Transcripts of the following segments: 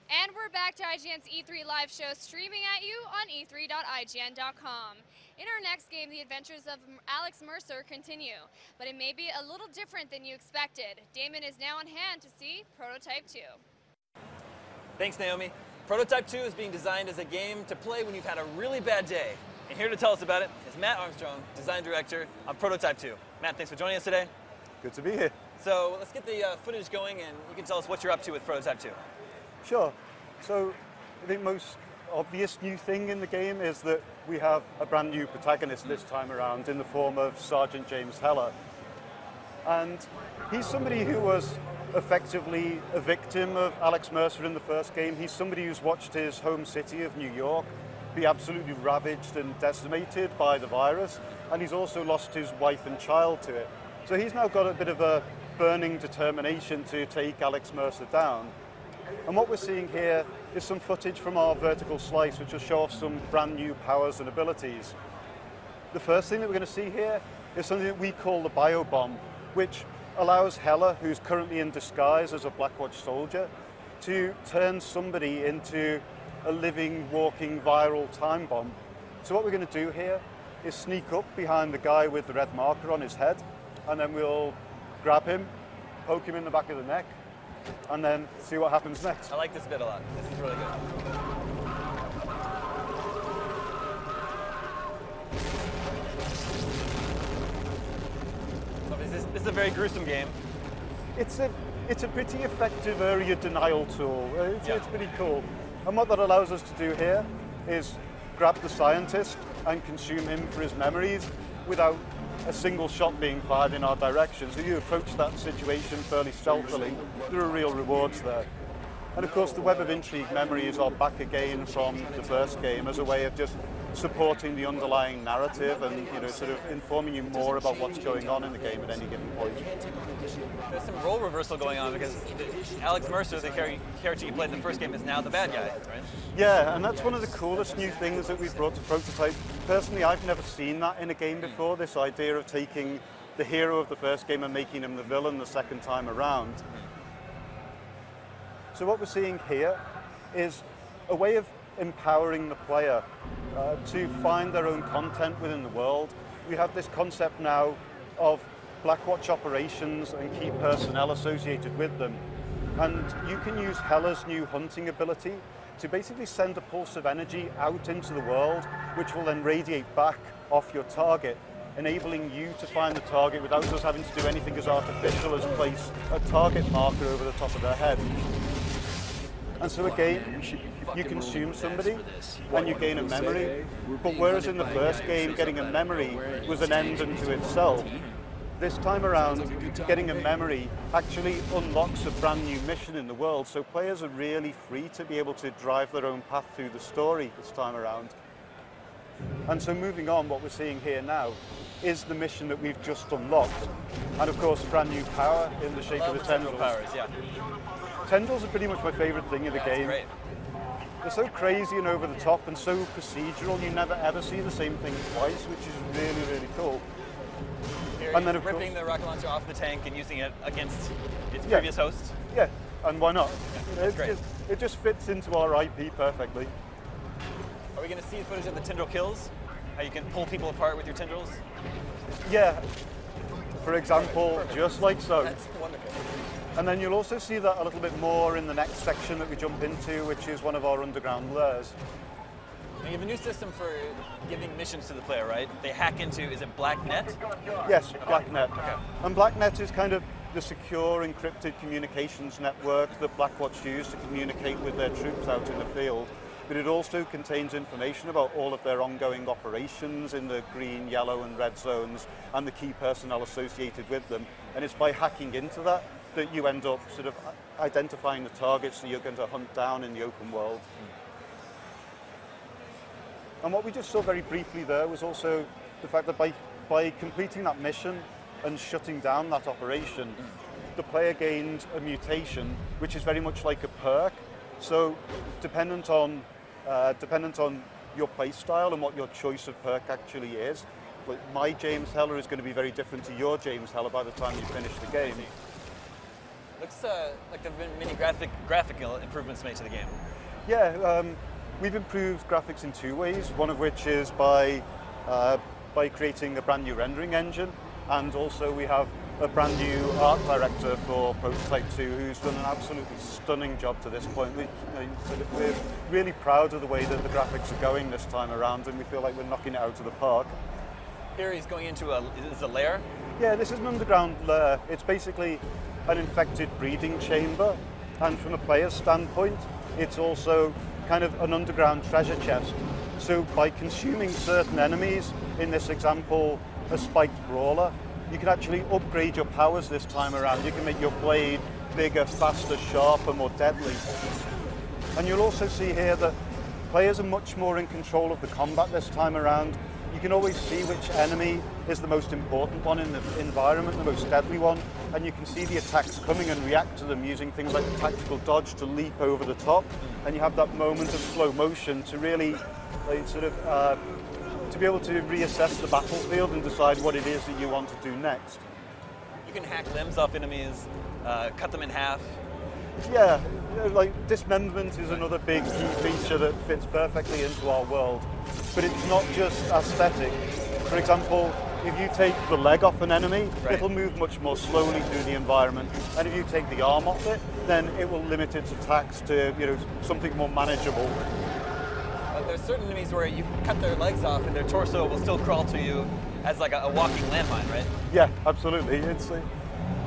And we're back to IGN's E3 live show, streaming at you on e3.ign.com. In our next game, the adventures of Alex Mercer continue, but it may be a little different than you expected. Damon is now on hand to see Prototype 2. Thanks, Naomi. Prototype 2 is being designed as a game to play when you've had a really bad day. And here to tell us about it is Matt Armstrong, design director of Prototype 2. Matt, thanks for joining us today. Good to be here. So let's get the footage going, and you can tell us what you're up to with Prototype 2. Sure. So I think most obvious new thing in the game is that we have a brand new protagonist this time around in the form of Sergeant James Heller. And he's somebody who was effectively a victim of Alex Mercer in the first game. He's somebody who's watched his home city of New York be absolutely ravaged and decimated by the virus, and he's also lost his wife and child to it. So he's now got a bit of a burning determination to take Alex Mercer down. And what we're seeing here is some footage from our vertical slice, which will show off some brand new powers and abilities. The first thing that we're going to see here is something that we call the biobomb, which allows Heller, who's currently in disguise as a Blackwatch soldier, to turn somebody into a living, walking, viral time bomb. So what we're going to do here is sneak up behind the guy with the red marker on his head, and then we'll grab him, poke him in the back of the neck, and then see what happens next. I like this bit a lot. This is really good. So this is a very gruesome game. It's a pretty effective area denial tool. It's pretty cool. And what that allows us to do here is grab the scientist and consume him for his memories without a single shot being fired in our direction. So you approach that situation fairly stealthily. There are real rewards there. And of course the Web of Intrigue memories are back again from the first game as a way of just supporting the underlying narrative and sort of informing you more about what's going on in the game at any given point. There's some role reversal going on because Alex Mercer, the character you played in the first game, is now the bad guy, right? Yeah, and that's one of the coolest new things that we've brought to Prototype. Personally, I've never seen that in a game before, this idea of taking the hero of the first game and making him the villain the second time around. So what we're seeing here is a way of empowering the player to find their own content within the world. We have this concept now of Blackwatch operations and key personnel associated with them. And you can use Heller's new hunting ability to basically send a pulse of energy out into the world, which will then radiate back off your target, enabling you to find the target without us having to do anything as artificial as place a target marker over the top of their head. And so again, you consume somebody and you gain a memory, but whereas in the first game getting a memory was an end unto itself, this time around getting a memory actually unlocks a brand new mission in the world, so players are really free to be able to drive their own path through the story this time around. And so moving on, what we're seeing here now is the mission that we've just unlocked, and of course brand new power in the shape of the tendrils. Powers, yeah. Tendrils are pretty much my favorite thing in the game. Great. They're so crazy and over the top and so procedural, you never ever see the same thing twice, which is really, really cool. Here And then of ripping course, the rocket launcher off the tank and using it against its previous host. Yeah, and why not? that's great. It just fits into our IP perfectly. Are we going to see footage of the tendril kills? How you can pull people apart with your tendrils? Yeah, for example, just like so. That's wonderful. And then you'll also see that a little bit more in the next section that we jump into, which is one of our underground lairs. And you have a new system for giving missions to the player, right? They hack into, is it BlackNet? Yes, BlackNet. Okay. And BlackNet is kind of the secure encrypted communications network that Blackwatch use to communicate with their troops out in the field. But it also contains information about all of their ongoing operations in the green, yellow and red zones and the key personnel associated with them. And it's by hacking into that that you end up sort of identifying the targets that you're going to hunt down in the open world. And what we just saw very briefly there was also the fact that by completing that mission and shutting down that operation, the player gained a mutation, which is very much like a perk. So dependent on your play style and what your choice of perk actually is, like my James Heller is going to be very different to your James Heller by the time you finish the game. Looks like there have been many graphical improvements made to the game. Yeah, we've improved graphics in two ways, one of which is by creating a brand new rendering engine, and also we have a brand new art director for Prototype 2 who's done an absolutely stunning job to this point. We're really proud of the way that the graphics are going this time around, and we feel like we're knocking it out of the park. Here he's going into a lair? Yeah, this is an underground lair. It's basically an infected breeding chamber, and from a player's standpoint, it's also kind of an underground treasure chest. So by consuming certain enemies, in this example, a spiked brawler, you can actually upgrade your powers this time around. You can make your blade bigger, faster, sharper, more deadly. And you'll also see here that players are much more in control of the combat this time around. You can always see which enemy is the most important one in the environment, the most deadly one, and you can see the attacks coming and react to them using things like the tactical dodge to leap over the top, and you have that moment of slow motion to really to be able to reassess the battlefield and decide what it is that you want to do next. You can hack limbs off enemies, cut them in half. Yeah, like dismemberment is another big key feature that fits perfectly into our world. But it's not just aesthetic. For example, if you take the leg off an enemy, it'll move much more slowly through the environment. And if you take the arm off it, then it will limit its attacks to something more manageable. There's certain enemies where you cut their legs off and their torso will still crawl to you as like a walking landmine, right? Yeah, absolutely.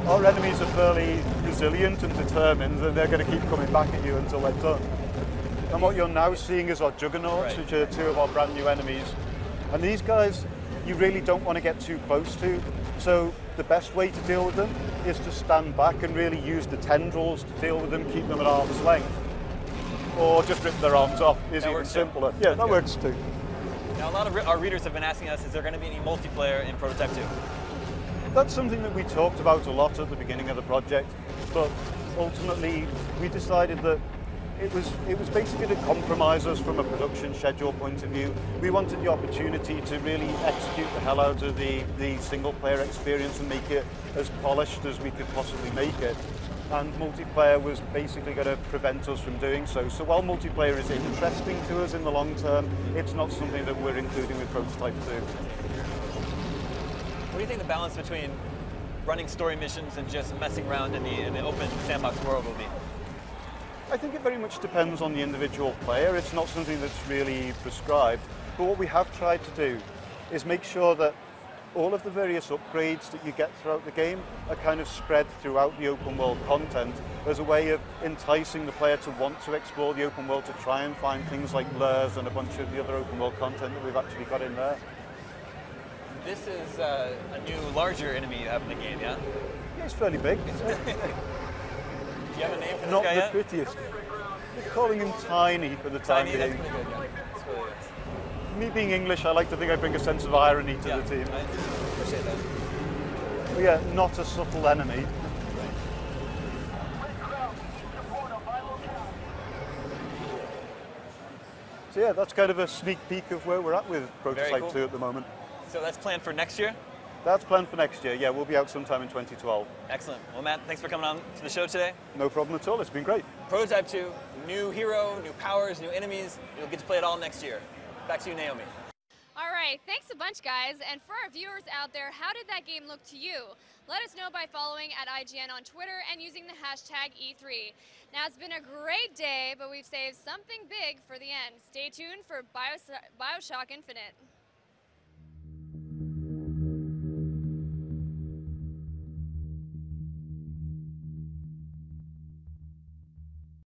Our enemies are fairly resilient and determined, and they're going to keep coming back at you until they're done. And what you're now seeing is our juggernauts, which are two of our brand new enemies. And these guys, you really don't want to get too close to. So the best way to deal with them is to stand back and really use the tendrils to deal with them, keep them at arm's length. Or just rip their arms off is even simpler. Yeah, that works too. Now, a lot of our readers have been asking us, is there going to be any multiplayer in Prototype 2? That's something that we talked about a lot at the beginning of the project, but ultimately we decided that it was basically to compromise us from a production schedule point of view. We wanted the opportunity to really execute the hell out of the single player experience and make it as polished as we could possibly make it. And multiplayer was basically going to prevent us from doing so. So while multiplayer is interesting to us in the long term, it's not something that we're including with Prototype 2. What do you think the balance between running story missions and just messing around in the open sandbox world will be? I think it very much depends on the individual player. It's not something that's really prescribed. But what we have tried to do is make sure that all of the various upgrades that you get throughout the game are kind of spread throughout the open world content as a way of enticing the player to want to explore the open world, to try and find things like lures and a bunch of the other open world content that we've actually got in there. This is a new, larger enemy you have in the game, yeah? Yeah, it's fairly big. Do you have a name for this Not guy the yet? prettiest. We're calling him Tiny for the time Tiny, being. that's pretty good, yeah. That's really good. Me being English, I like to think I bring a sense of irony to the team. I appreciate that. But yeah, not a subtle enemy. So yeah, that's kind of a sneak peek of where we're at with Prototype 2 at the moment. So that's planned for next year? That's planned for next year, yeah. We'll be out sometime in 2012. Excellent. Well, Matt, thanks for coming on to the show today. No problem at all. It's been great. Prototype 2, new hero, new powers, new enemies. You'll get to play it all next year. Back to you, Naomi. All right, thanks a bunch, guys. And for our viewers out there, how did that game look to you? Let us know by following @IGN on Twitter and using the hashtag E3. Now, it's been a great day, but we've saved something big for the end. Stay tuned for BioShock Infinite.